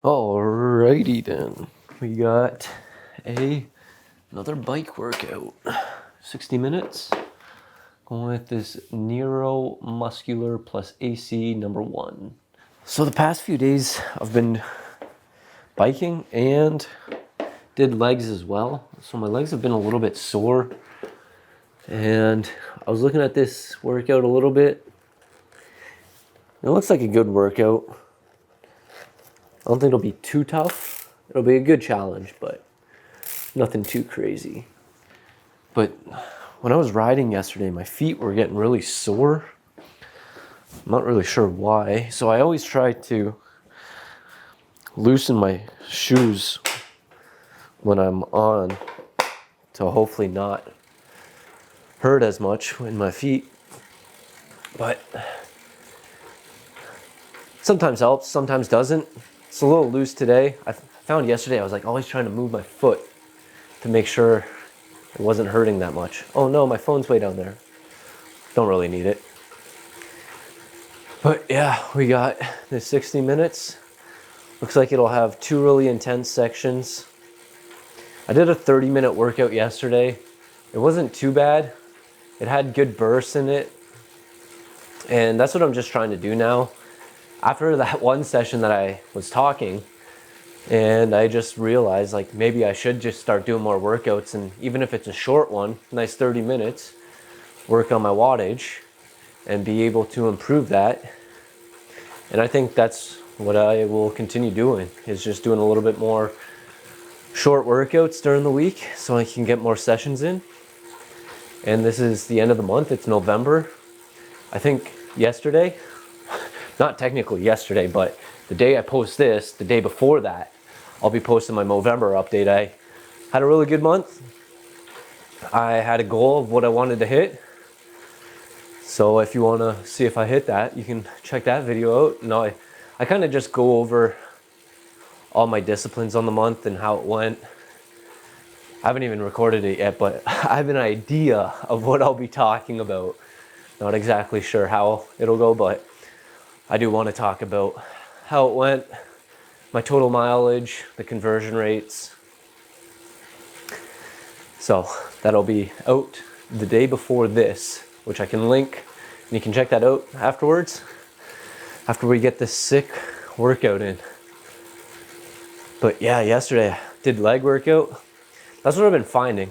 Alrighty then, we got another bike workout, 60 minutes, going with this neuromuscular plus AC number 1. So the past few days I've been biking and did legs as well. So my legs have been a little bit sore, and I was looking at this workout a little bit. It looks like a good workout. I don't think it'll be too tough. It'll be a good challenge, but nothing too crazy. But when I was riding yesterday, my feet were getting really sore. I'm not really sure why. So I always try to loosen my shoes when I'm on to hopefully not hurt as much in my feet. But sometimes helps, sometimes doesn't. It's a little loose today. I found yesterday I was like always trying to move my foot to make sure it wasn't hurting that much. Oh no, my phone's way down there. Don't really need it. But yeah, we got this 60 minutes. Looks like it'll have 2 really intense sections. I did a 30-minute workout yesterday. It wasn't too bad. It had good bursts in it. And that's what I'm just trying to do now. After that one session that I was talking, and I just realized like maybe I should just start doing more workouts, and even if it's a short one, nice 30 minutes, work on my wattage and be able to improve that. And I think that's what I will continue doing, is just doing a little bit more short workouts during the week so I can get more sessions in. And this is the end of the month, it's November. I think yesterday, not technically yesterday, but the day I post this, the day before that, I'll be posting my November update. I had a really good month. I had a goal of what I wanted to hit. So if you want to see if I hit that, you can check that video out. No, I kind of just go over all my disciplines on the month and how it went. I haven't even recorded it yet, but I have an idea of what I'll be talking about. Not exactly sure how it'll go, but I do want to talk about how it went, my total mileage, the conversion rates. So that'll be out the day before this, which I can link, and you can check that out afterwards, after we get this sick workout in. But yeah, yesterday I did leg workout. That's what I've been finding.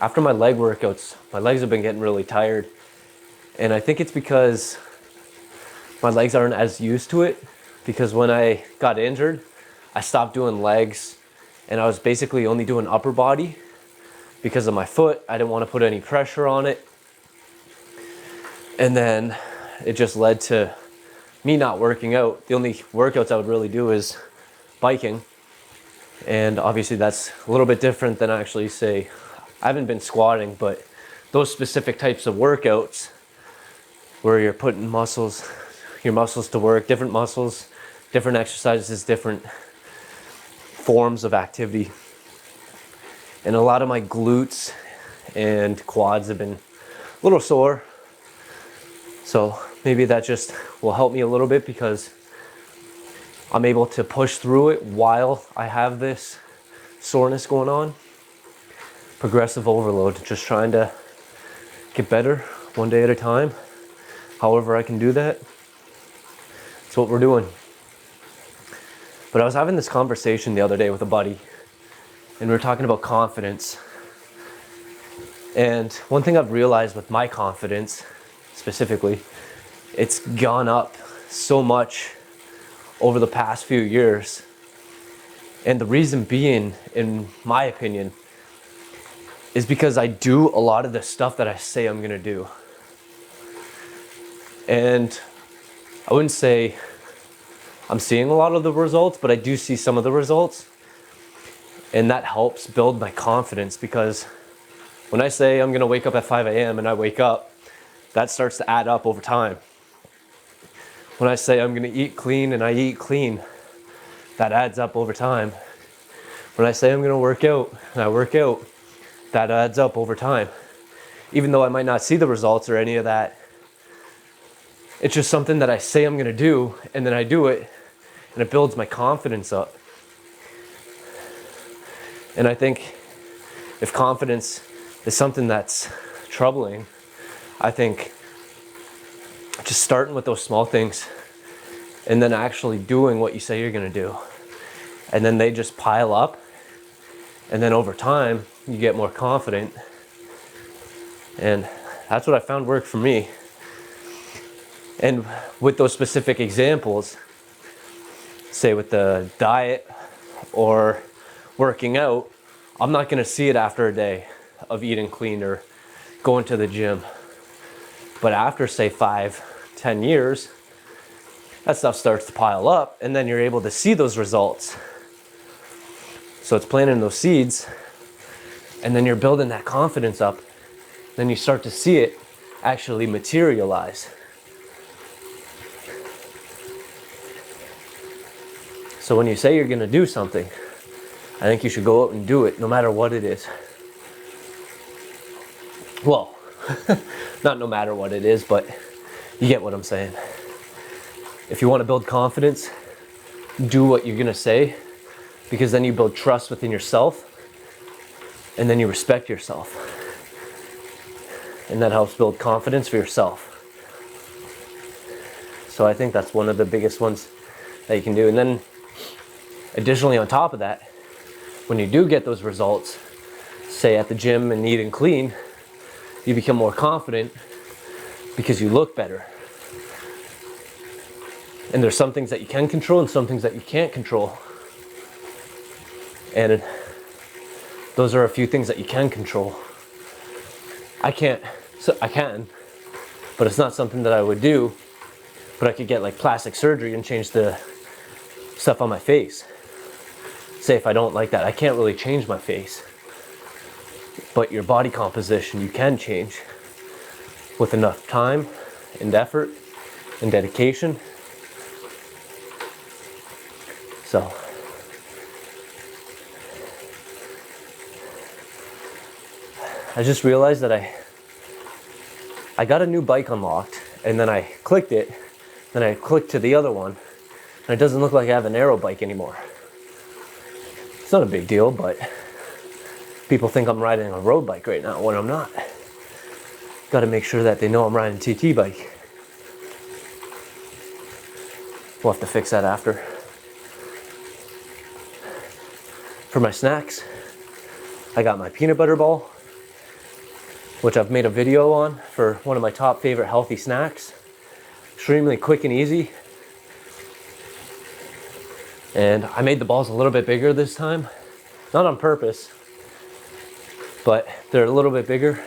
After my leg workouts, my legs have been getting really tired. And I think it's because my legs aren't as used to it, because when I got injured, I stopped doing legs and I was basically only doing upper body because of my foot. I didn't want to put any pressure on it. And then it just led to me not working out. The only workouts I would really do is biking. And obviously that's a little bit different than actually, say, I haven't been squatting, but those specific types of workouts where you're putting your muscles to work, different muscles, different exercises, different forms of activity. And a lot of my glutes and quads have been a little sore. So maybe that just will help me a little bit, because I'm able to push through it while I have this soreness going on. Progressive overload, just trying to get better one day at a time. However I can do that, that's what we're doing. But I was having this conversation the other day with a buddy, and we were talking about confidence. And one thing I've realized with my confidence, specifically, it's gone up so much over the past few years. And the reason being, in my opinion, is because I do a lot of the stuff that I say I'm gonna do. And I wouldn't say I'm seeing a lot of the results, but I do see some of the results. And that helps build my confidence, because when I say I'm gonna wake up at 5 a.m. and I wake up, that starts to add up over time. When I say I'm gonna eat clean and I eat clean, that adds up over time. When I say I'm gonna work out and I work out, that adds up over time. Even though I might not see the results or any of that, it's just something that I say I'm gonna do, and then I do it, and it builds my confidence up. And I think if confidence is something that's troubling, I think just starting with those small things and then actually doing what you say you're gonna do. And then they just pile up. And then over time, you get more confident. And that's what I found worked for me. And with those specific examples, say with the diet or working out, I'm not gonna see it after a day of eating clean or going to the gym. But after say 5-10 years, that stuff starts to pile up, and then you're able to see those results. So it's planting those seeds, and then you're building that confidence up. Then you start to see it actually materialize. So when you say you're gonna do something, I think you should go out and do it no matter what it is. Well, not no matter what it is, but you get what I'm saying. If you want to build confidence, do what you're gonna say, because then you build trust within yourself, and then you respect yourself. And that helps build confidence for yourself. So I think that's one of the biggest ones that you can do. And then additionally on top of that, when you do get those results, say at the gym and eating clean, you become more confident because you look better. And there's some things that you can control and some things that you can't control. And those are a few things that you can control. I can, but it's not something that I would do. But I could get like plastic surgery and change the stuff on my face. Say if I don't like that, I can't really change my face. But your body composition you can change with enough time and effort and dedication. So I just realized that I got a new bike unlocked, and then I clicked it, then I clicked to the other one, and it doesn't look like I have an aero bike anymore. It's not a big deal, but people think I'm riding a road bike right now when I'm not. Got to make sure that they know I'm riding a TT bike. We'll have to fix that after. For my snacks, I got my peanut butter ball, which I've made a video on for one of my top favorite healthy snacks. Extremely quick and easy. And I made the balls a little bit bigger this time. Not on purpose, but they're a little bit bigger.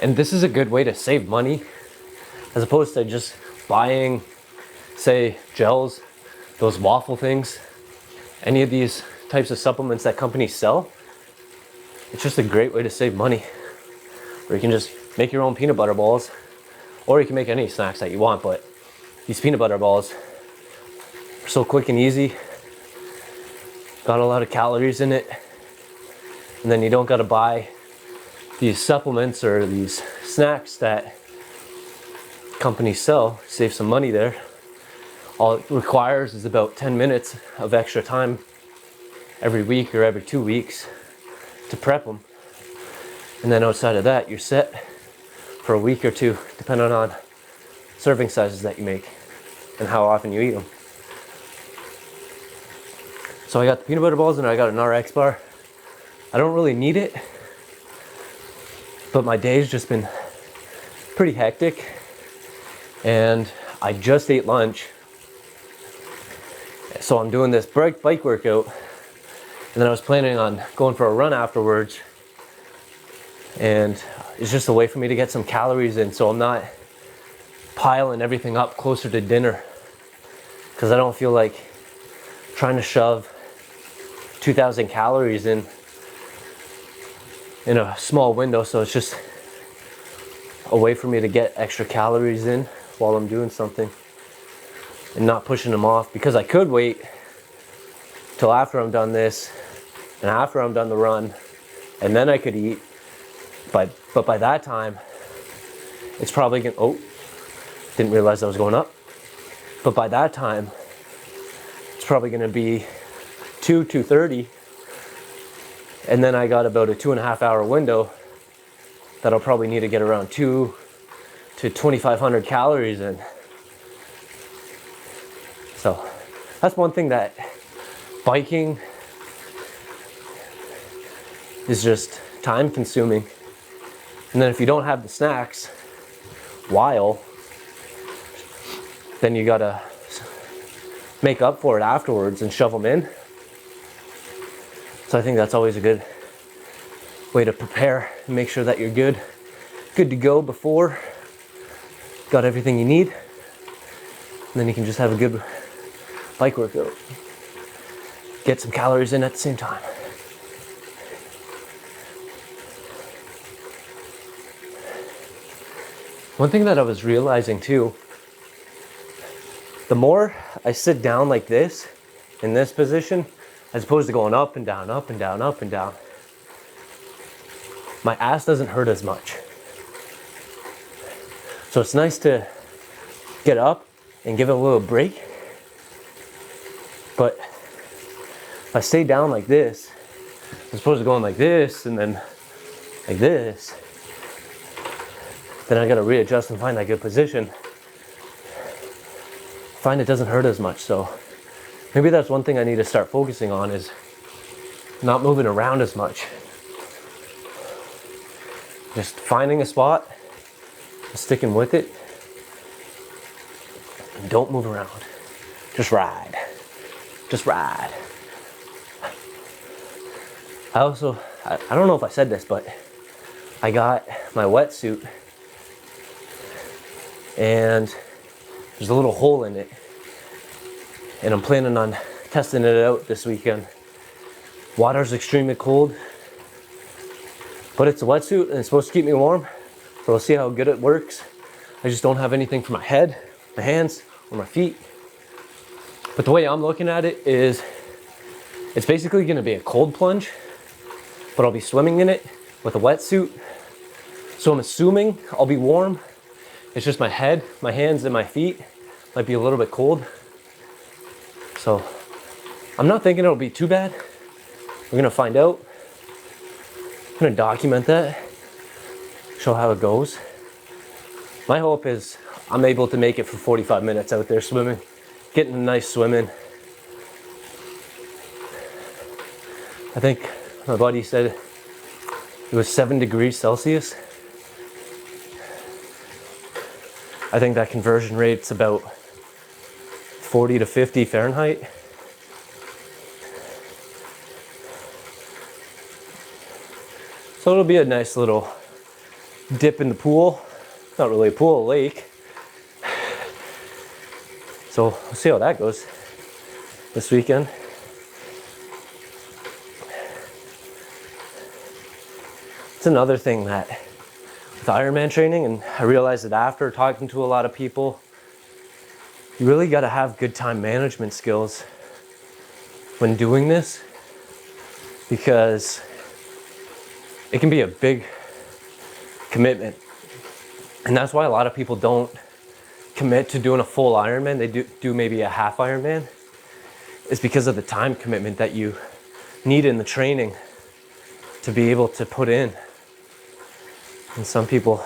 And this is a good way to save money, as opposed to just buying, say, gels, those waffle things, any of these types of supplements that companies sell. It's just a great way to save money. Or you can just make your own peanut butter balls, or you can make any snacks that you want, but these peanut butter balls are so quick and easy. Got a lot of calories in it. And then you don't gotta buy these supplements or these snacks that companies sell. Save some money there. All it requires is about 10 minutes of extra time every week or every 2 weeks to prep them. And then outside of that, you're set for a week or two, depending on serving sizes that you make and how often you eat them. So I got the peanut butter balls and I got an RX bar. I don't really need it, but my day's just been pretty hectic, and I just ate lunch. So I'm doing this bike workout, and then I was planning on going for a run afterwards, and it's just a way for me to get some calories in, so I'm not piling everything up closer to dinner, because I don't feel like trying to shove 2,000 calories in a small window. So it's just a way for me to get extra calories in while I'm doing something and not pushing them off, because I could wait till after I'm done this and after I'm done the run, and then I could eat. But by that time, it's probably gonna, oh, didn't realize I was going up. But by that time, probably going to be 2:30, and then I got about a 2.5 hour window that I'll probably need to get around 2 to 2,500 calories in. So that's one thing that biking is just time consuming. And then if you don't have the snacks while, then you gotta make up for it afterwards and shove them in. So I think that's always a good way to prepare and make sure that you're good to go before, got everything you need, and then you can just have a good bike workout. Get some calories in at the same time. One thing that I was realizing too, the more I sit down like this, in this position, as opposed to going up and down, up and down, up and down, my ass doesn't hurt as much. So it's nice to get up and give it a little break. But if I stay down like this, as opposed to going like this and then like this, then I gotta readjust and find that good position. Find it doesn't hurt as much. So maybe that's one thing I need to start focusing on, is not moving around as much. Just finding a spot, sticking with it, and don't move around. Just ride. Just ride. I don't know if I said this, but I got my wetsuit and there's a little hole in it. And I'm planning on testing it out this weekend. Water's extremely cold, but it's a wetsuit and it's supposed to keep me warm. So we'll see how good it works. I just don't have anything for my head, my hands, or my feet. But the way I'm looking at it is, it's basically gonna be a cold plunge, but I'll be swimming in it with a wetsuit. So I'm assuming I'll be warm. It's just my head, my hands, and my feet might be a little bit cold. So I'm not thinking it'll be too bad. We're gonna find out. I'm gonna document that, show how it goes. My hope is I'm able to make it for 45 minutes out there swimming, getting a nice swim in. I think my buddy said it was 7 degrees Celsius. I think that conversion rate's about 40 to 50 Fahrenheit. So it'll be a nice little dip in the pool. Not really a pool, a lake. So we'll see how that goes this weekend. It's another thing that with Ironman training, and I realized that after talking to a lot of people, you really got to have good time management skills when doing this, because it can be a big commitment. And that's why a lot of people don't commit to doing a full Ironman. They do maybe a half Ironman. It's because of the time commitment that you need in the training to be able to put in. And some people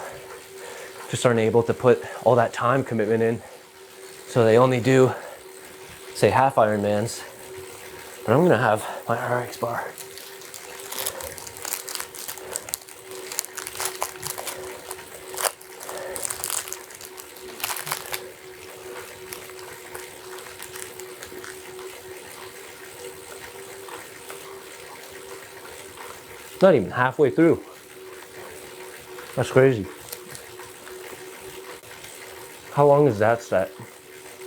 just aren't able to put all that time commitment in. So they only do, say, half Ironmans. But I'm gonna have my RX bar. Not even halfway through. That's crazy. How long is that set?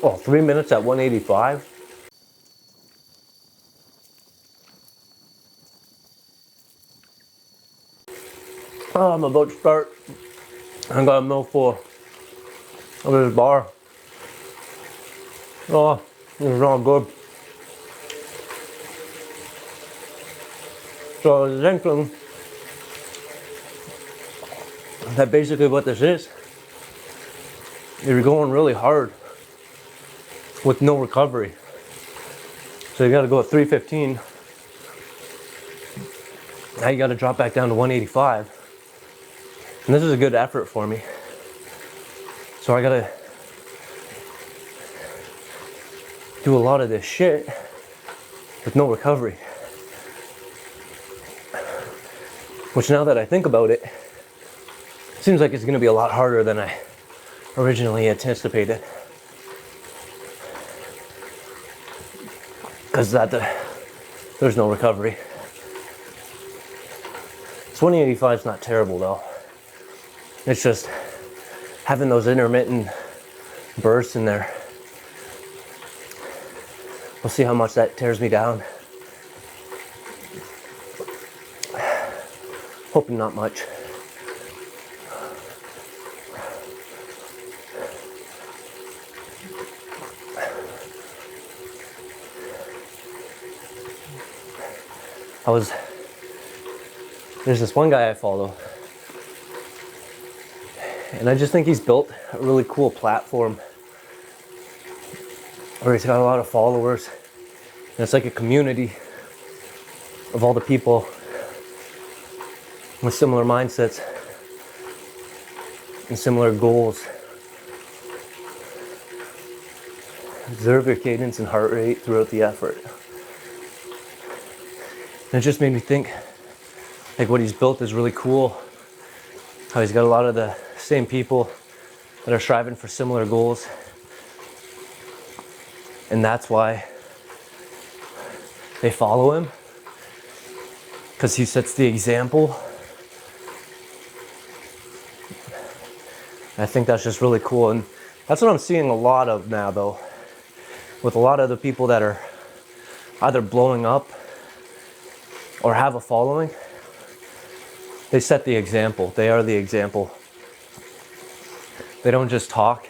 Oh, 3 minutes at 185. Oh, I'm about to start. I got a mouthful of this bar. Oh, this is all good. So I was thinking that basically what this is, you're going really hard with no recovery. So you gotta go at 315. Now you gotta drop back down to 185. And this is a good effort for me. So I gotta do a lot of this shit with no recovery. Which, now that I think about it, seems like it's gonna be a lot harder than I originally anticipated. Because there's no recovery. 2085 is not terrible though. It's just having those intermittent bursts in there. We'll see how much that tears me down. Hoping not much. There's this one guy I follow, and I just think he's built a really cool platform where he's got a lot of followers, and it's like a community of all the people with similar mindsets and similar goals. Observe your cadence and heart rate throughout the effort. And it just made me think, like, what he's built is really cool. How he's got a lot of the same people that are striving for similar goals. And that's why they follow him. Because he sets the example. I think that's just really cool. And that's what I'm seeing a lot of now, though. With a lot of the people that are either blowing up or have a following. They set the example. They are the example. They don't just talk.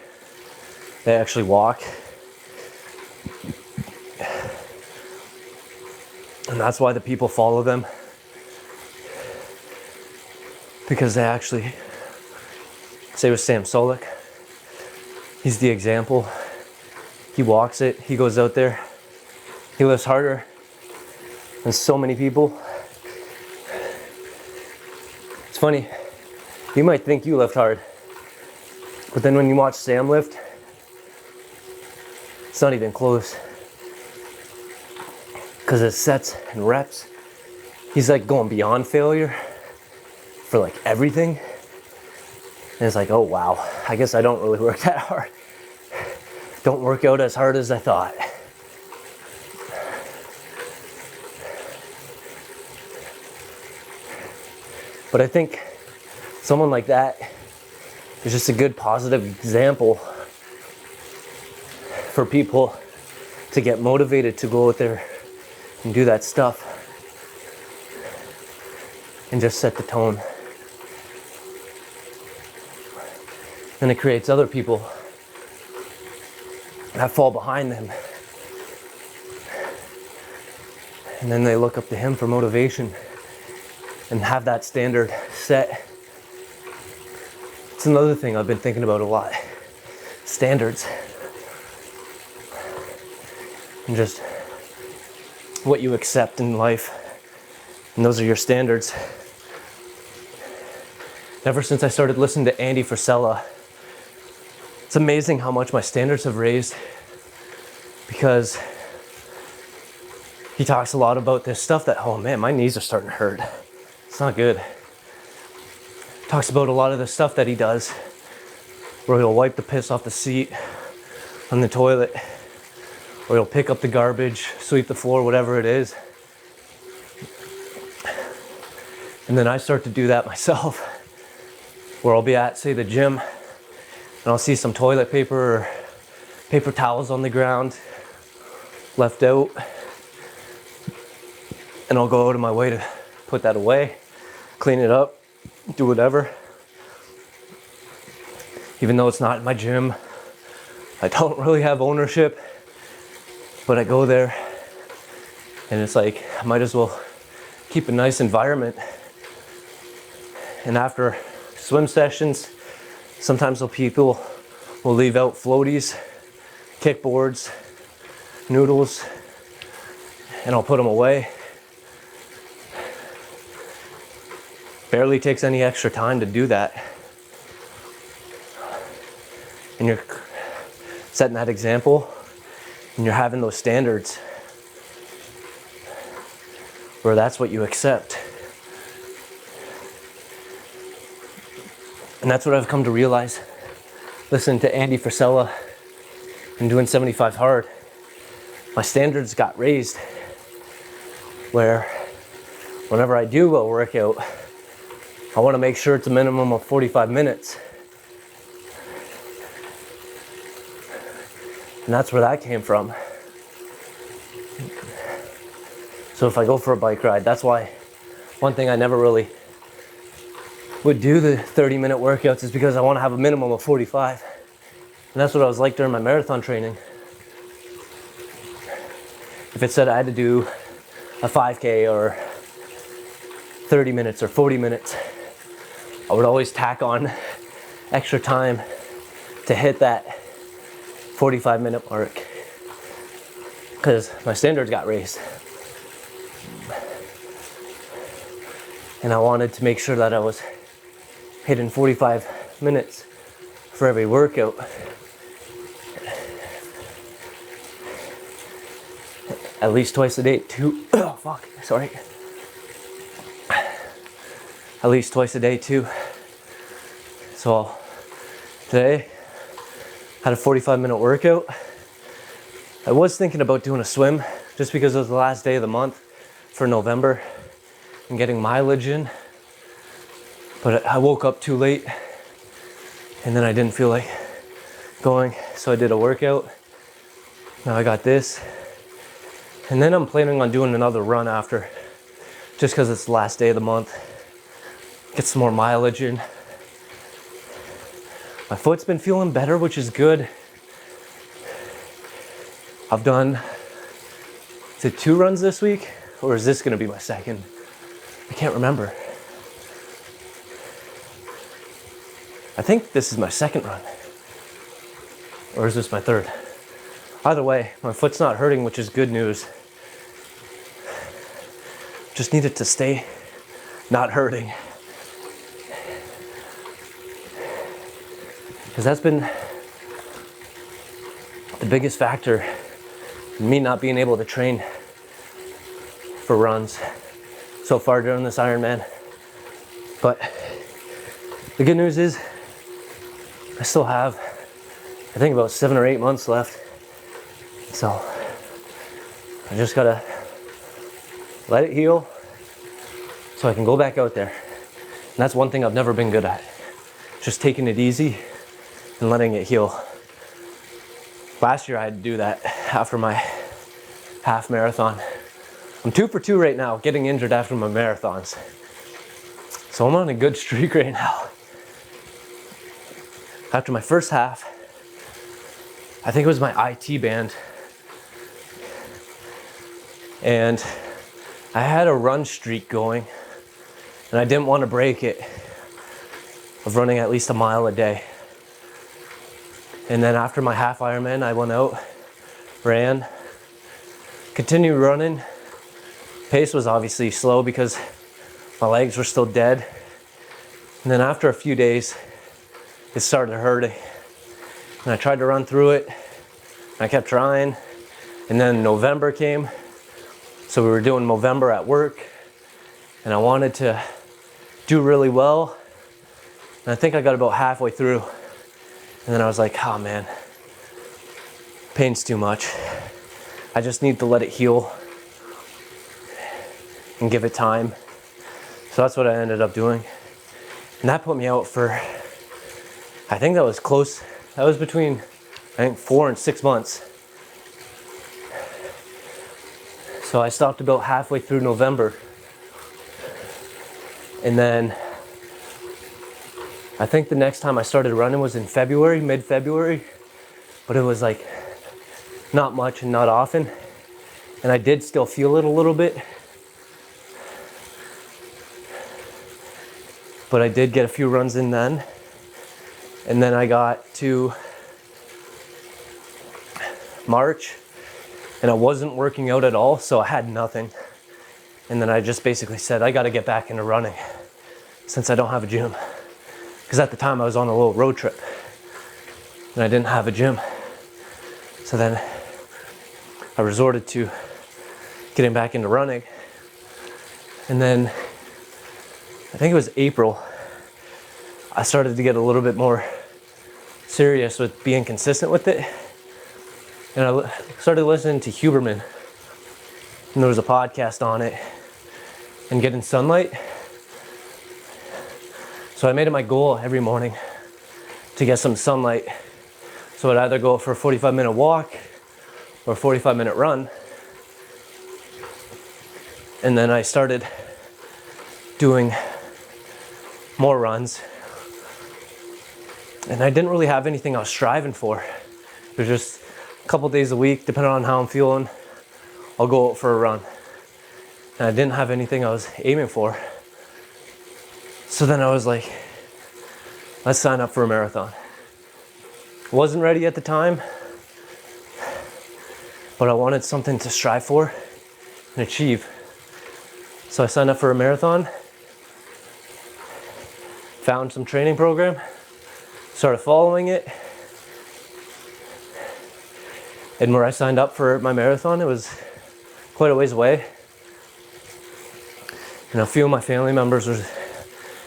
They actually walk. And that's why the people follow them. Because they actually, say with Sam Solik, he's the example. He walks it. He goes out there. He lifts harder than so many people. It's funny, you might think you lift hard, but then when you watch Sam lift, it's not even close. Because his sets and reps, he's like going beyond failure for like everything. And it's like, oh wow, I guess I don't really work that hard. Don't work out as hard as I thought. But I think someone like that is just a good positive example for people to get motivated to go out there and do that stuff and just set the tone. And it creates other people that fall behind them. And then they look up to him for motivation and have that standard set. It's another thing I've been thinking about a lot. Standards. And just what you accept in life. And those are your standards. Ever since I started listening to Andy Frisella, it's amazing how much my standards have raised, because he talks a lot about this stuff that, oh man, my knees are starting to hurt. It's not good. Talks about a lot of the stuff that he does, where he'll wipe the piss off the seat on the toilet, or he'll pick up the garbage, sweep the floor, whatever it is. And then I start to do that myself, where I'll be at, say, the gym, and I'll see some toilet paper or paper towels on the ground left out, and I'll go out of my way to put that away, clean it up, do whatever. Even though it's not in my gym, I don't really have ownership, but I go there and it's like, I might as well keep a nice environment. And after swim sessions, sometimes people will leave out floaties, kickboards, noodles, and I'll put them away. Barely takes any extra time to do that. And you're setting that example, and you're having those standards where that's what you accept. And that's what I've come to realize. Listening to Andy Frisella and doing 75 hard, my standards got raised where whenever I do a workout, I want to make sure it's a minimum of 45 minutes. And that's where that came from. So if I go for a bike ride, that's why one thing I never really would do the 30-minute workouts is because I want to have a minimum of 45. And that's what I was like during my marathon training. If it said I had to do a 5K or 30 minutes or 40 minutes, I would always tack on extra time to hit that 45-minute mark because my standards got raised. And I wanted to make sure that I was hitting 45 minutes for every workout. At least twice a day, too. Oh, fuck, sorry. At least twice a day, too. So today, had a 45-minute workout. I was thinking about doing a swim just because it was the last day of the month for November and getting mileage in. But I woke up too late and then I didn't feel like going, so I did a workout. Now I got this. And then I'm planning on doing another run after, just because it's the last day of the month. Get some more mileage in. My foot's been feeling better, which is good. I've done, is it 2 runs this week? Or is this gonna be my second? I can't remember. I think this is my second run. Or is this my third? Either way, my foot's not hurting, which is good news. Just need it to stay not hurting. Because that's been the biggest factor in me not being able to train for runs so far during this Ironman. But the good news is I still have, I think, about 7 or 8 months left. So I just gotta let it heal so I can go back out there. And that's one thing I've never been good at. Just taking it easy and letting it heal. Last year I had to do that after my half marathon. I'm 2 for 2 right now, getting injured after my marathons. So I'm on a good streak right now. After my first half, I think it was my IT band. And I had a run streak going and I didn't want to break it of running at least a mile a day. And then after my half Ironman, I went out, ran, continued running. Pace was obviously slow because my legs were still dead. And then after a few days, it started hurting. And I tried to run through it. I kept trying. And then November came. So we were doing November at work. And I wanted to do really well. And I think I got about halfway through. And then I was like, oh man, pain's too much. I just need to let it heal and give it time. So that's what I ended up doing. And that put me out for, I think that was close. That was between, I think, 4 and 6 months. So I stopped about halfway through November. And then I think the next time I started running was in February, mid-February. But it was like not much and not often. And I did still feel it a little bit. But I did get a few runs in then. And then I got to March. and I wasn't working out at all, so I had nothing. And then I just basically said, I gotta get back into running since I don't have a gym. Because at the time I was on a little road trip and I didn't have a gym. So then I resorted to getting back into running. And then I think it was April, I started to get a little bit more serious with being consistent with it. And I started listening to Huberman, and there was a podcast on it, and getting sunlight. So I made it my goal every morning to get some sunlight. So I'd either go for a 45-minute walk or a 45-minute run. And then I started doing more runs. And I didn't really have anything I was striving for. It was just a couple days a week, depending on how I'm feeling, I'll go out for a run. And I didn't have anything I was aiming for. So then I was like, let's sign up for a marathon. Wasn't ready at the time, but I wanted something to strive for and achieve. So I signed up for a marathon, found some training program, started following it. And where I signed up for my marathon, it was quite a ways away. And a few of my family members were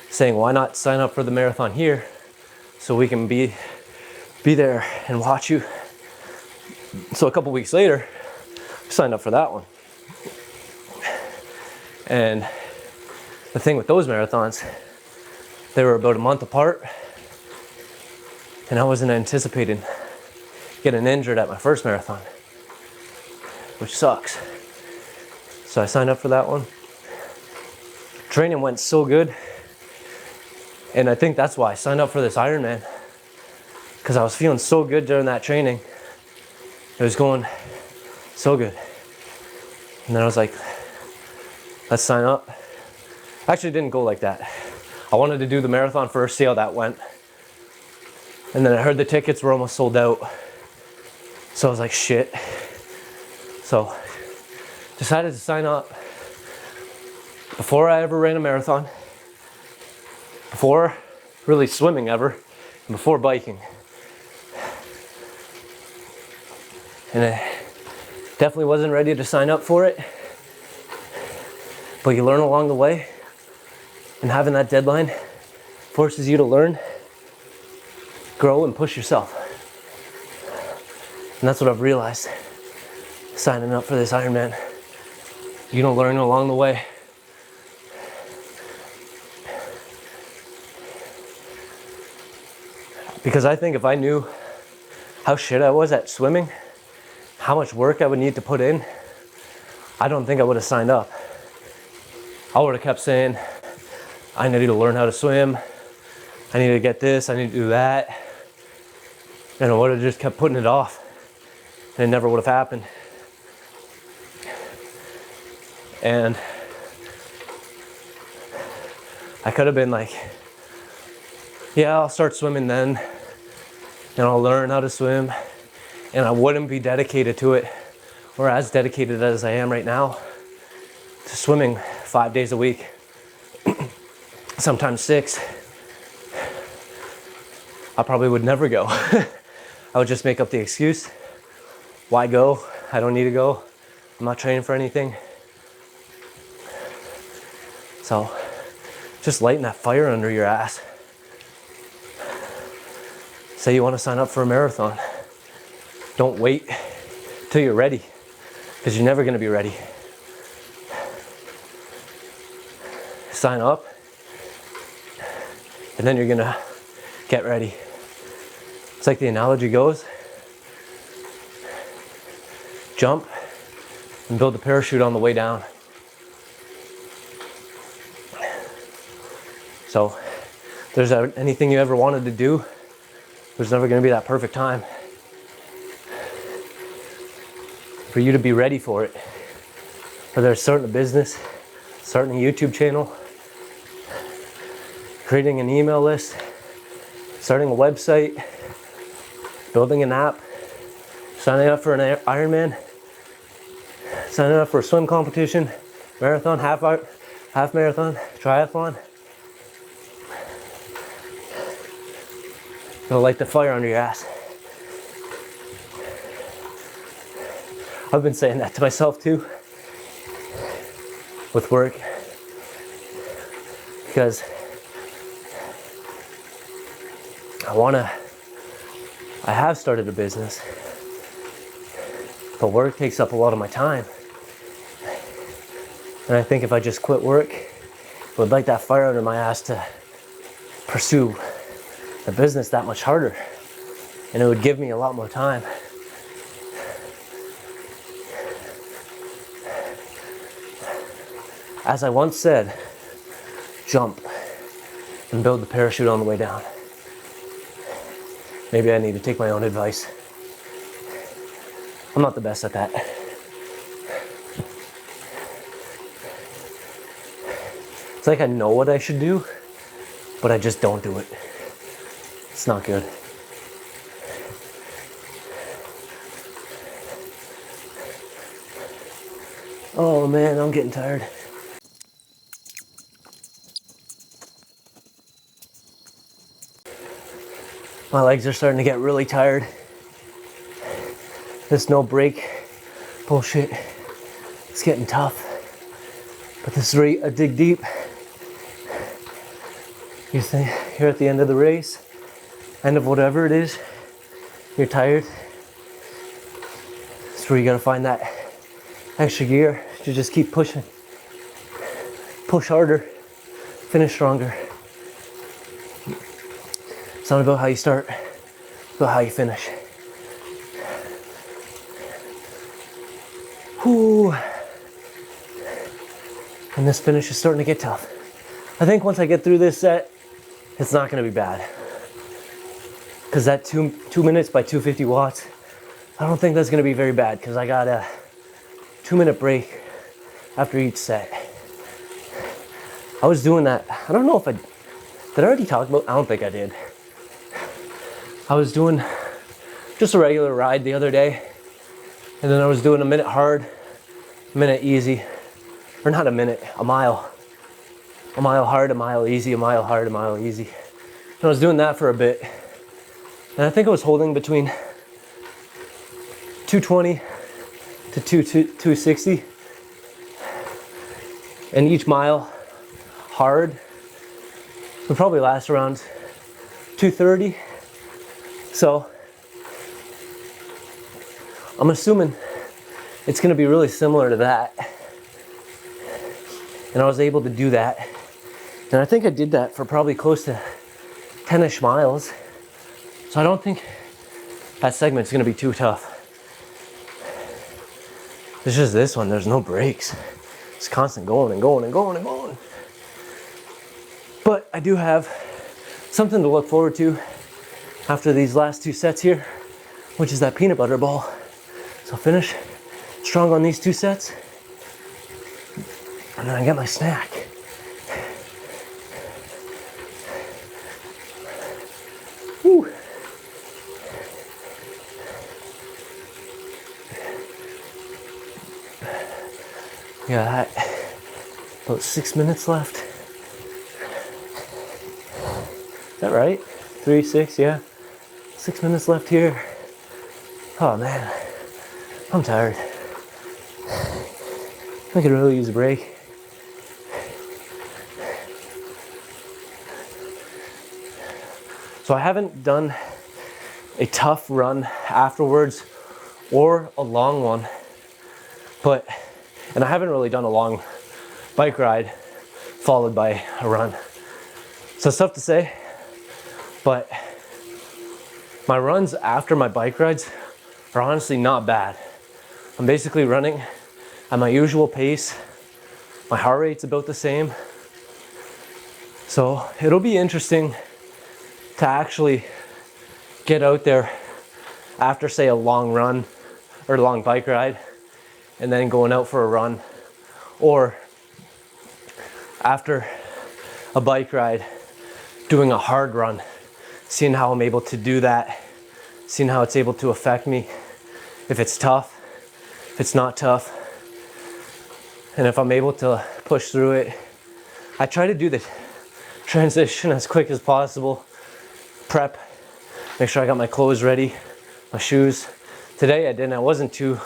saying, why not sign up for the marathon here so we can be there and watch you. So a couple weeks later, I signed up for that one. And the thing with those marathons, they were about a month apart, and I wasn't anticipating getting injured at my first marathon, which sucks. So I signed up for that one. Training went so good, and I think that's why I signed up for this Ironman, because I was feeling so good during that training. It was going so good. And then I was like, let's sign up. Actually, it didn't go like that. I wanted to do the marathon first, see how that went. And then I heard the tickets were almost sold out. So I was like, shit. So decided to sign up before I ever ran a marathon, before really swimming ever, and before biking. And I definitely wasn't ready to sign up for it, but you learn along the way, and having that deadline forces you to learn, grow, and push yourself. And that's what I've realized signing up for this Ironman. You don't learn along the way. Because I think if I knew how shit I was at swimming, how much work I would need to put in, I don't think I would have signed up. I would have kept saying, I need to learn how to swim, I need to get this, I need to do that. And I would have just kept putting it off, and it never would have happened. And I could have been like, yeah, I'll start swimming then, and I'll learn how to swim, and I wouldn't be dedicated to it, or as dedicated as I am right now, to swimming 5 days a week, sometimes 6. I probably would never go. I would just make up the excuse. Why go? I don't need to go. I'm not training for anything. So just lighten that fire under your ass. Say you want to sign up for a marathon. Don't wait till you're ready, because you're never going to be ready. Sign up, and then you're going to get ready. It's like the analogy goes, jump and build the parachute on the way down. So if there's anything you ever wanted to do, there's never going to be that perfect time for you to be ready for it. Whether it's starting a business, starting a YouTube channel, creating an email list, starting a website, building an app, signing up for an Ironman, signing up for a swim competition, marathon, half marathon, triathlon. It'll light the fire under your ass. I've been saying that to myself too with work, because I have started a business, but work takes up a lot of my time. And I think if I just quit work, it would light that fire under my ass to pursue the business that much harder. And it would give me a lot more time. As I once said, jump and build the parachute on the way down. Maybe I need to take my own advice. I'm not the best at that. It's like I know what I should do, but I just don't do it. It's not good. Oh man, I'm getting tired. My legs are starting to get really tired. This no break bullshit, it's getting tough. But this is a dig deep. You think you're at the end of the race, end of whatever it is, you're tired. It's where you gotta find that extra gear to just keep pushing. Push harder, finish stronger. It's not about how you start, it's about how you finish. Whew. And this finish is starting to get tough. I think once I get through this set, it's not gonna be bad. Cause that 2 minutes by 250 watts, I don't think that's gonna be very bad, because I got a 2-minute break after each set. I was doing that, I don't know if did I already talk about, I don't think I did. I was doing just a regular ride the other day, and then I was doing a minute hard, a minute easy, or not a minute, a mile. A mile hard, a mile easy, a mile hard, a mile easy. And I was doing that for a bit. And I think I was holding between 220 to 260. And each mile hard would probably last around 230. So I'm assuming it's gonna be really similar to that. And I was able to do that. And I think I did that for probably close to 10-ish miles. So I don't think that segment's gonna be too tough. It's just this one, there's no breaks. It's constant going and going and going and going. But I do have something to look forward to after these last 2 sets here, which is that peanut butter ball. So I'll finish strong on these 2 sets, and then I get my snack. Woo. Yeah, about 6 minutes left. Is that right? 3, 6, yeah. 6 minutes left here. Oh man, I'm tired. I could really use a break. So I haven't done a tough run afterwards or a long one, and I haven't really done a long bike ride followed by a run. So it's tough to say, but my runs after my bike rides are honestly not bad. I'm basically running at my usual pace. My heart rate's about the same. So it'll be interesting to actually get out there after, say, a long run or a long bike ride, and then going out for a run, or after a bike ride doing a hard run, seeing how I'm able to do that, seeing how it's able to affect me, if it's tough, if it's not tough, And if I'm able to push through it, I try to do the transition as quick as possible. Prep, make sure I got my clothes ready, my shoes. Today I didn't. I wasn't too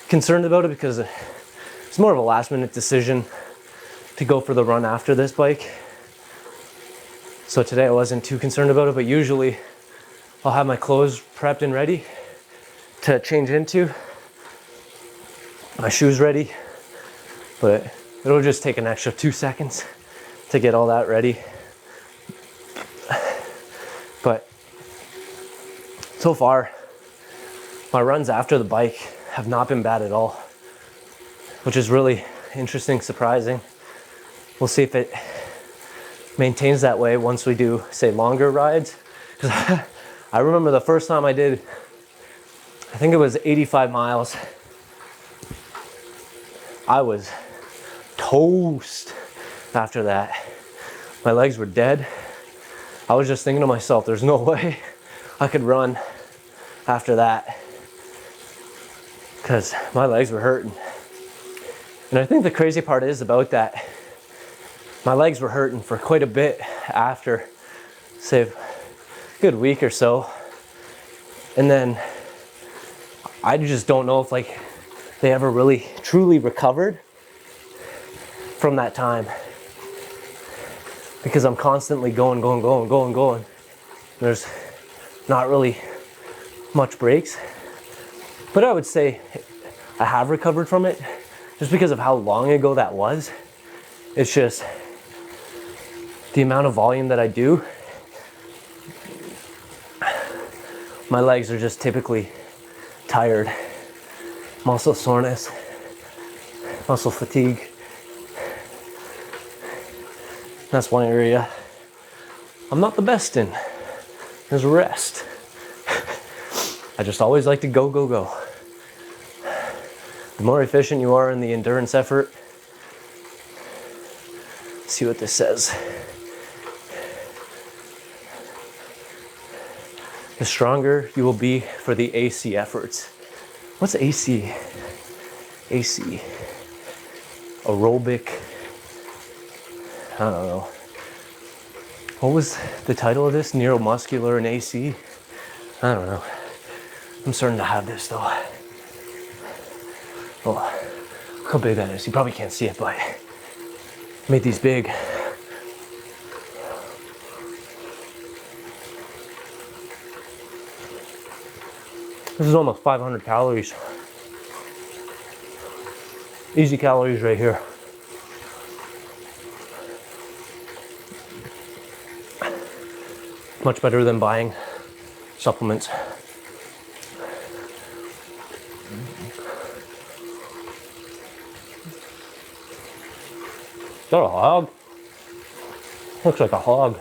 concerned about it because it's more of a last minute decision to go for the run after this bike. So today I wasn't too concerned about it, but usually I'll have my clothes prepped and ready to change into, my shoes ready, but it'll just take an extra 2 seconds to get all that ready. But so far, my runs after the bike have not been bad at all, which is really interesting, surprising. We'll see if it maintains that way once we do, say, longer rides. Because I remember the first time I did, I think it was 85 miles. I was toast after that. My legs were dead. I was just thinking to myself, there's no way I could run after that, because my legs were hurting. And I think the crazy part is about that, my legs were hurting for quite a bit after, say, a good week or so. And then I just don't know if like they ever really truly recovered from that time, because I'm constantly going. There's not really much breaks, but I would say I have recovered from it just because of how long ago that was. It's just the amount of volume that I do. My legs are just typically tired. Muscle soreness, muscle fatigue. That's one area I'm not the best in, is rest. I just always like to go. The more efficient you are in the endurance effort, let's see what this says. The stronger you will be for the AC efforts. What's AC? AC. Aerobic. I don't know. What was the title of this? Neuromuscular and AC? I don't know. I'm starting to have this though. Oh, look how big that is. You probably can't see it, but I made these big. This is almost 500 calories. Easy calories right here. Much better than buying supplements. Is that a hog? Looks like a hog.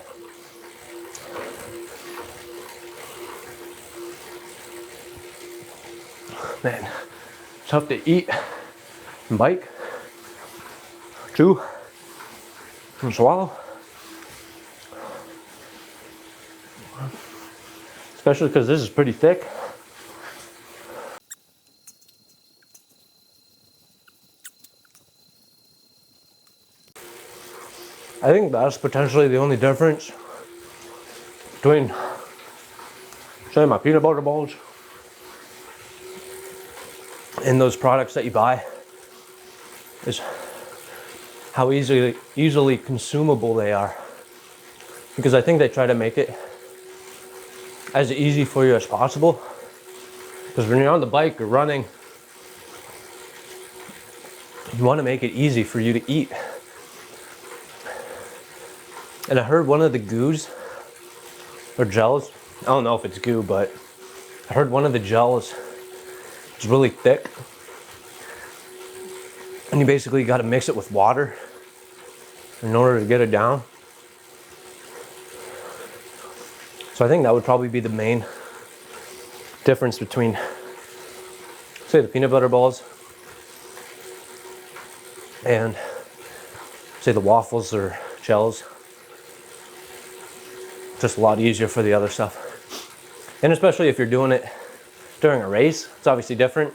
Man, tough to eat and bike, chew, and swallow. Especially because this is pretty thick. I think that's potentially the only difference between, say, my peanut butter balls and those products that you buy is how easily consumable they are. Because I think they try to make it as easy for you as possible. Because when you're on the bike or running, you want to make it easy for you to eat. And I heard one of the goos or gels, I don't know if it's goo, but I heard one of the gels is really thick. And you basically got to mix it with water in order to get it down. So I think that would probably be the main difference between, say, the peanut butter balls and, say, the waffles or gels. Just a lot easier for the other stuff. And especially if you're doing it during a race, it's obviously different.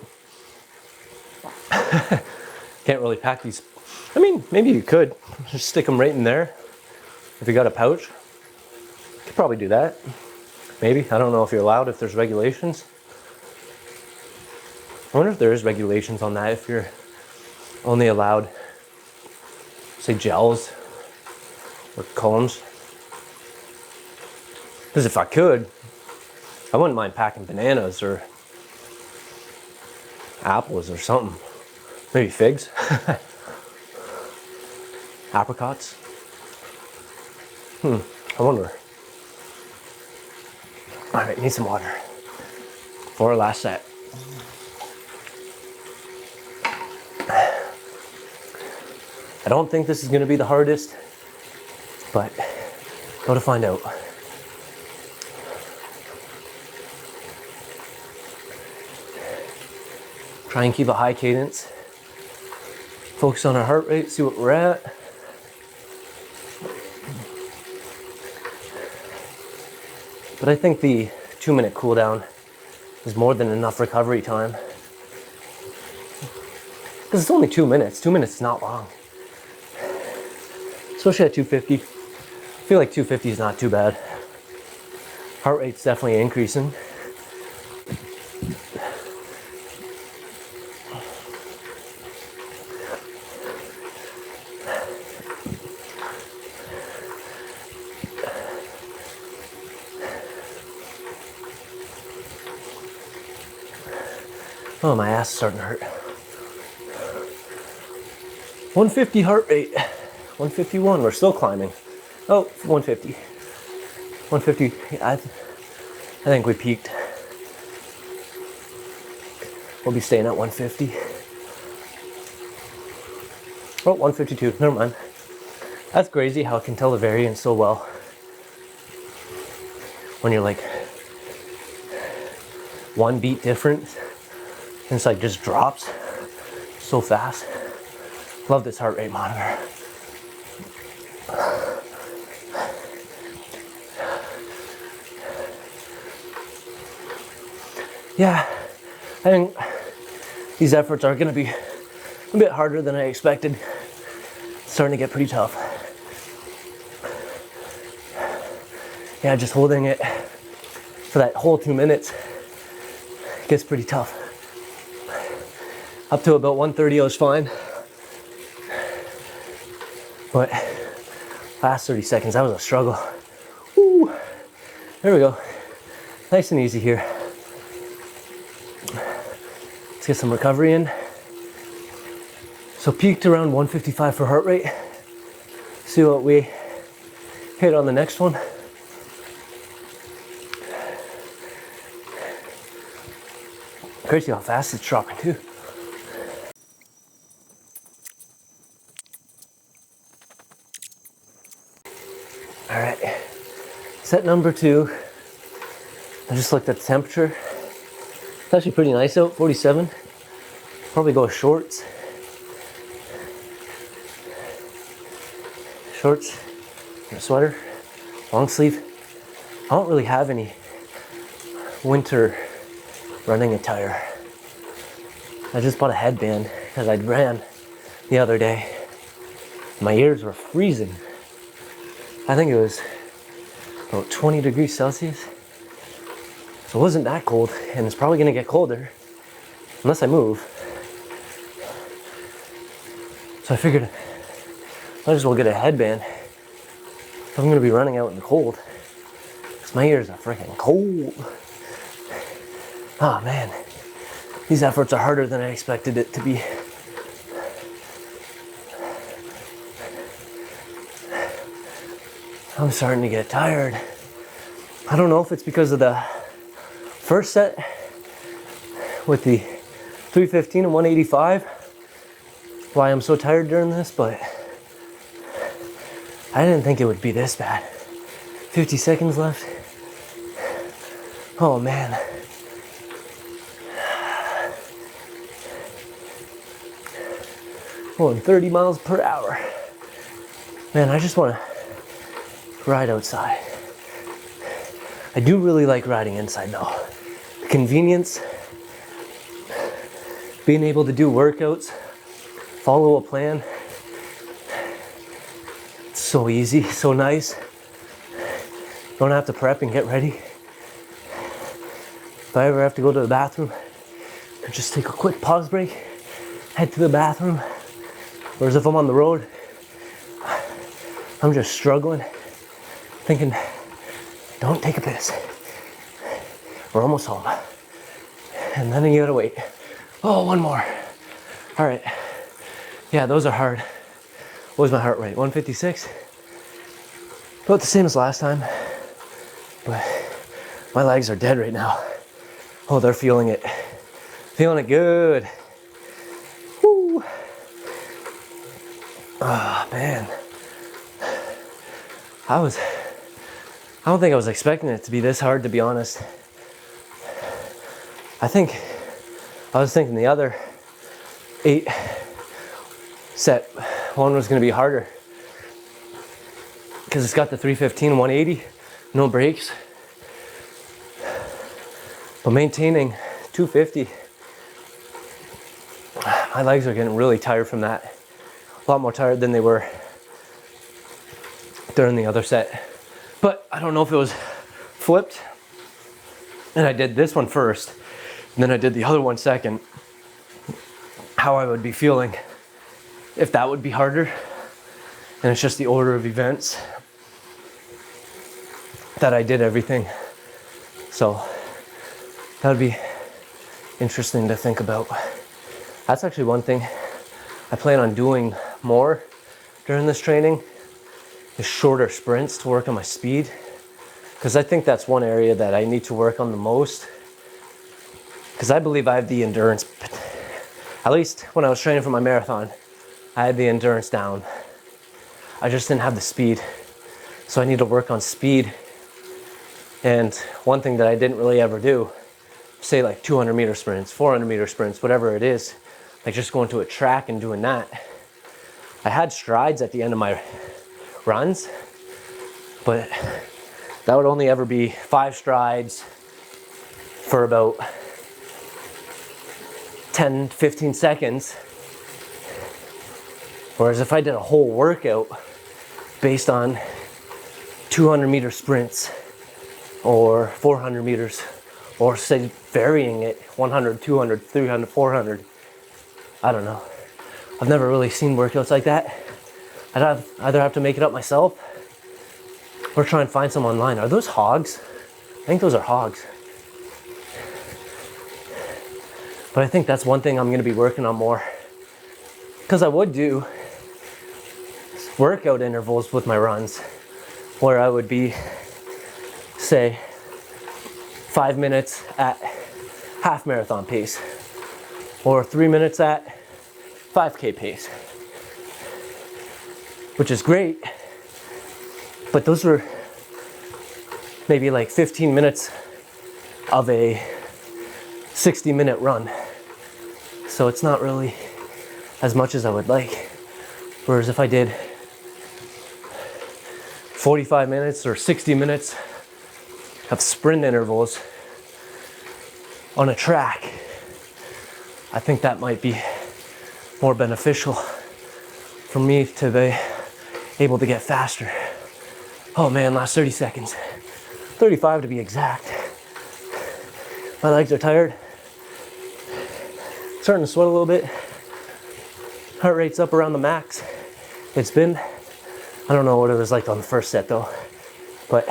Can't really pack these. I mean, maybe you could just stick them right in there. If you got a pouch, you could probably do that. Maybe, I don't know if you're allowed, if there's regulations. I wonder if there is regulations on that, if you're only allowed, say, gels or cones. Because if I could, I wouldn't mind packing bananas or apples or something. Maybe figs. Apricots. I wonder. All right, need some water for our last set. I don't think this is going to be the hardest, but go to find out. Try and keep a high cadence. Focus on our heart rate, see what we're at. But I think the 2-minute cool down is more than enough recovery time. Because it's only 2 minutes. 2 minutes is not long. Especially at 250. I feel like 250 is not too bad. Heart rate's definitely increasing. Oh, my ass is starting to hurt. 150 heart rate. 151, we're still climbing. Oh, 150. 150, I think we peaked. We'll be staying at 150. Oh, 152, never mind. That's crazy how it can tell the variance so well. When you're like 1 beat difference. And it's like just drops so fast. Love this heart rate monitor. Yeah, I think these efforts are gonna be a bit harder than I expected. It's starting to get pretty tough. Yeah, just holding it for that whole 2 minutes gets pretty tough. Up to about 130 I was fine. But last 30 seconds, that was a struggle. Woo. There we go. Nice and easy here. Let's get some recovery in. So peaked around 155 for heart rate. See what we hit on the next one. Crazy how fast it's dropping too. All right, set number 2. I just looked at the temperature. It's actually pretty nice out, 47. Probably go with shorts. Shorts, and a sweater, long sleeve. I don't really have any winter running attire. I just bought a headband because I ran the other day. My ears were freezing. I think it was about 20 degrees Celsius. So it wasn't that cold, and it's probably gonna get colder unless I move. So I figured I might as well get a headband if I'm gonna be running out in the cold. Because my ears are freaking cold. Oh man, these efforts are harder than I expected it to be. I'm starting to get tired. I don't know if it's because of the first set with the 315 and 185, why I'm so tired during this, but I didn't think it would be this bad. 50 seconds left. Oh man. Going 30 miles per hour. Man, I just want to ride outside. I do really like riding inside though. The convenience, being able to do workouts follow a plan. It's so easy, so nice. Don't have to prep and get ready. If I ever have to go to the bathroom, I just take a quick pause break, head to the bathroom. Whereas if I'm on the road, I'm just struggling, thinking, don't take a piss. We're almost home. And then you gotta wait. Oh, one more. All right. Yeah, those are hard. What was my heart rate? 156? About the same as last time. But my legs are dead right now. Oh, they're feeling it. Feeling it good. Woo. Oh, man. I don't think I was expecting it to be this hard, to be honest. I was thinking the other 8 set one was going to be harder because it's got the 315 180, no brakes, but maintaining 250, my legs are getting really tired from that. A lot more tired than they were during the other set. But I don't know if it was flipped and I did this one first and then I did the other one second, how I would be feeling if that would be harder. And it's just the order of events that I did everything. So that would be interesting to think about. That's actually one thing I plan on doing more during this training, is shorter sprints to work on my speed. Because I think that's one area that I need to work on the most. Because I believe I have the endurance, at least when I was training for my marathon, I had the endurance down. I just didn't have the speed. So I need to work on speed. And one thing that I didn't really ever do, say like 200 meter sprints, 400 meter sprints, whatever it is, like just going to a track and doing that. I had strides at the end of my runs, but that would only ever be 5 strides for about 10, 15 seconds. Whereas if I did a whole workout based on 200 meter sprints or 400 meters, or say varying it 100, 200, 300, 400, I don't know. I've never really seen workouts like that. I'd either have to make it up myself or try and find some online. Are those hogs? I think those are hogs. But I think that's one thing I'm going to be working on more. Because I would do workout intervals with my runs where I would be, say, 5 minutes at half marathon pace or 3 minutes at 5K pace, which is great. But those were maybe like 15 minutes of a 60-minute run. So it's not really as much as I would like. Whereas if I did 45 minutes or 60 minutes of sprint intervals on a track, I think that might be more beneficial for me to be able to get faster. Oh man, last 30 seconds. 35 to be exact. My legs are tired. Starting to sweat a little bit. Heart rate's up around the max. It's been, I don't know what it was like on the first set though, but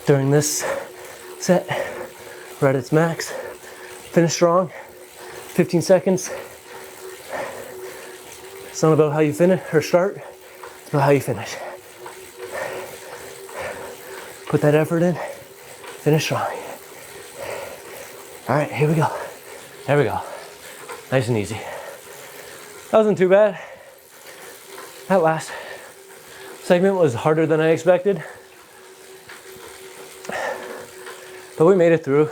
during this set, we're at its max. Finish strong, 15 seconds. It's not about how you finish or start, it's about how you finish. Put that effort in, finish strong. All right, here we go. There we go. Nice and easy. That wasn't too bad. That last segment was harder than I expected, but we made it through.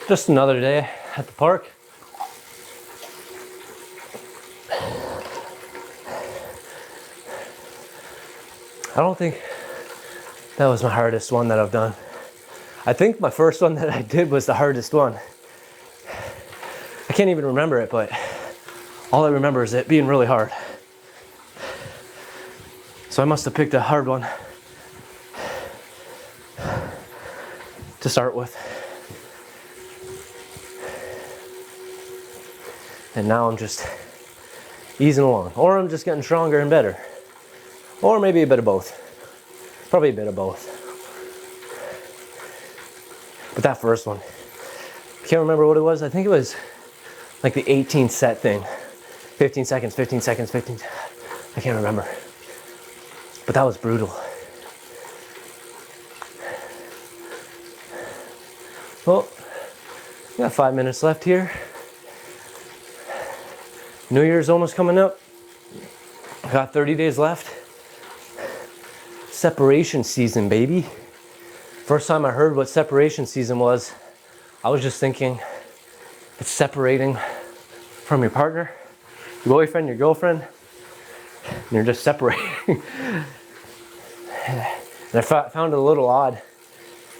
Just another day at the park. I don't think that was my hardest one that I've done. I think my first one that I did was the hardest one. I can't even remember it, but All I remember is it being really hard. So I must have picked a hard one to start with. And now I'm just easing along. Or I'm just getting stronger and better. Or maybe a bit of both. Probably a bit of both. But that first one, I can't remember what it was. I think it was like the 18 set thing. 15 seconds, 15 seconds, 15. I can't remember. But that was brutal. Well, we got 5 minutes left here. New Year's almost coming up. Got 30 days left. Separation season, baby. First time I heard what separation season was, I was just thinking it's separating from your partner, your boyfriend, your girlfriend, and you're just separating. And I found it a little odd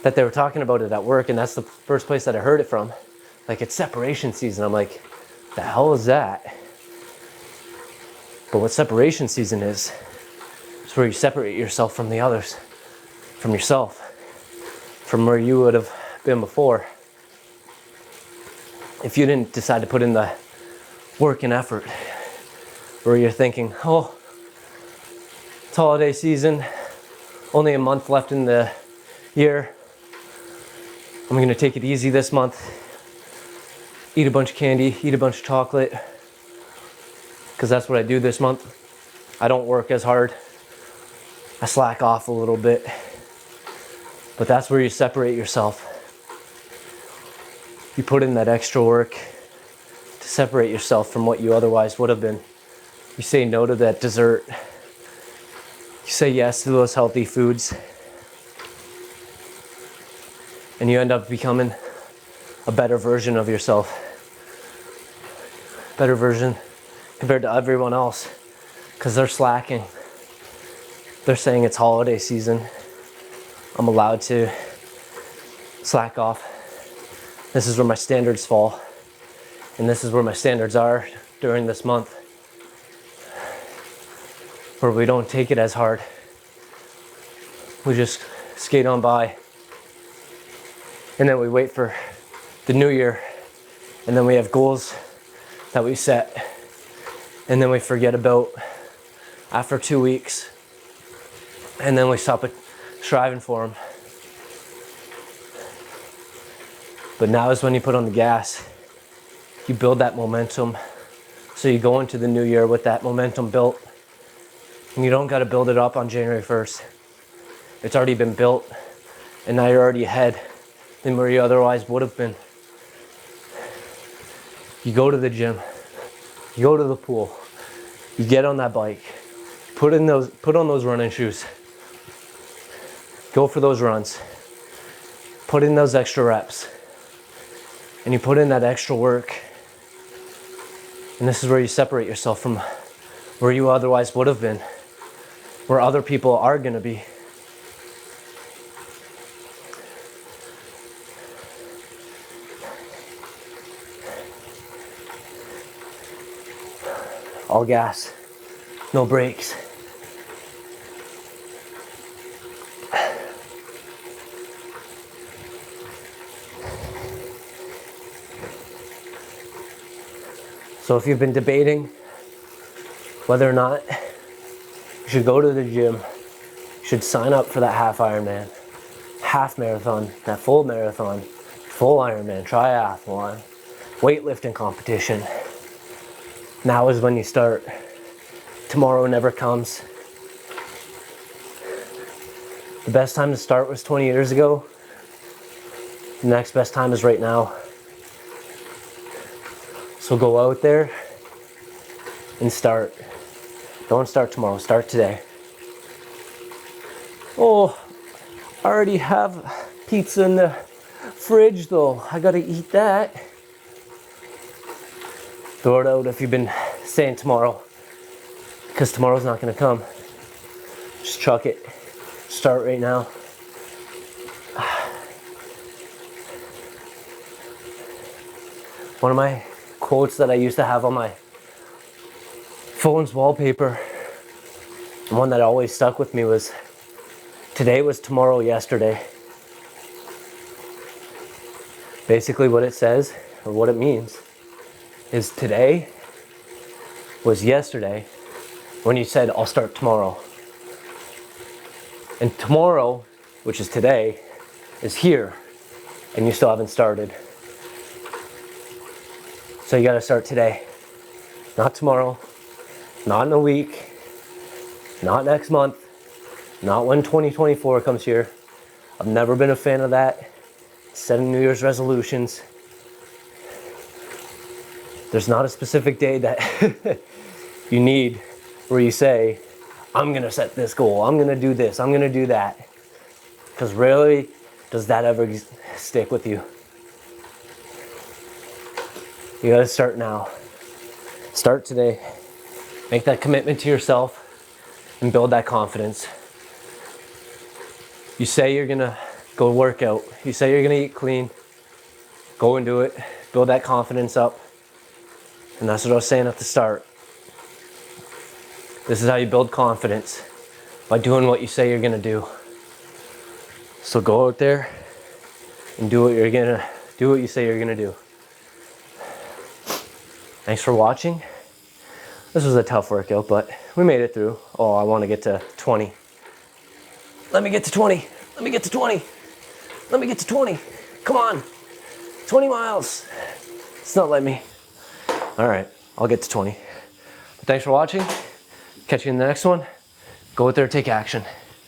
that they were talking about it at work, and that's the first place that I heard it from. Like, it's separation season. I'm like, the hell is that? But what separation season is where you separate yourself from the others, from yourself, from where you would have been before. If you didn't decide to put in the work and effort, where you're thinking, oh, it's holiday season, only a month left in the year, I'm gonna take it easy this month, eat a bunch of candy, eat a bunch of chocolate, because that's what I do this month. I don't work as hard. I slack off a little bit. But that's where you separate yourself. You put in that extra work to separate yourself from what you otherwise would have been. You say no to that dessert. You say yes to those healthy foods. And you end up becoming a better version of yourself. Better version compared to everyone else, because they're slacking. They're saying it's holiday season. I'm allowed to slack off. This is where my standards fall. And this is where my standards are during this month, where we don't take it as hard. We just skate on by. And then we wait for the new year. And then we have goals that we set. And then we forget about after 2 weeks. And then we stop striving for them. But now is when you put on the gas. You build that momentum. So you go into the new year with that momentum built. And you don't got to build it up on January 1st. It's already been built. And now you're already ahead than where you otherwise would have been. You go to the gym. You go to the pool. You get on that bike. Put on those running shoes. Go for those runs. Put in those extra reps. And you put in that extra work. And this is where you separate yourself from where you otherwise would have been. Where other people are going to be. All gas, no brakes. So if you've been debating whether or not you should go to the gym, you should sign up for that half Ironman, half marathon, that full marathon, full Ironman, triathlon, weightlifting competition. Now is when you start. Tomorrow never comes. The best time to start was 20 years ago. The next best time is right now. So go out there and start. Don't start tomorrow, start today. Oh, I already have pizza in the fridge though. I gotta eat that. Throw it out if you've been saying tomorrow, because tomorrow's not gonna come. Just chuck it. Start right now. One of my quotes that I used to have on my phone's wallpaper, the one that always stuck with me was, today was tomorrow yesterday. Basically what it says, or what it means, is today was yesterday when you said, I'll start tomorrow. And tomorrow, which is today, is here, and you still haven't started. So you gotta start today. Not tomorrow, not in a week, not next month, not when 2024 comes here. I've never been a fan of that. Setting New Year's resolutions. There's not a specific day that you need where you say, I'm gonna set this goal, I'm gonna do this, I'm gonna do that. Because rarely does that ever stick with you. You gotta start now. Start today. Make that commitment to yourself and build that confidence. You say you're gonna go work out. You say you're gonna eat clean. Go and do it. Build that confidence up. And that's what I was saying at the start. This is how you build confidence, by doing what you say you're gonna do. So go out there and do what you say you're gonna do. Thanks for watching. This was a tough workout, but we made it through. Oh, I want to get to 20. Let me get to 20. Let me get to 20. Let me get to 20. Come on. 20 miles. It's not letting me. All right, I'll get to 20. But thanks for watching. Catch you in the next one. Go out there, take action.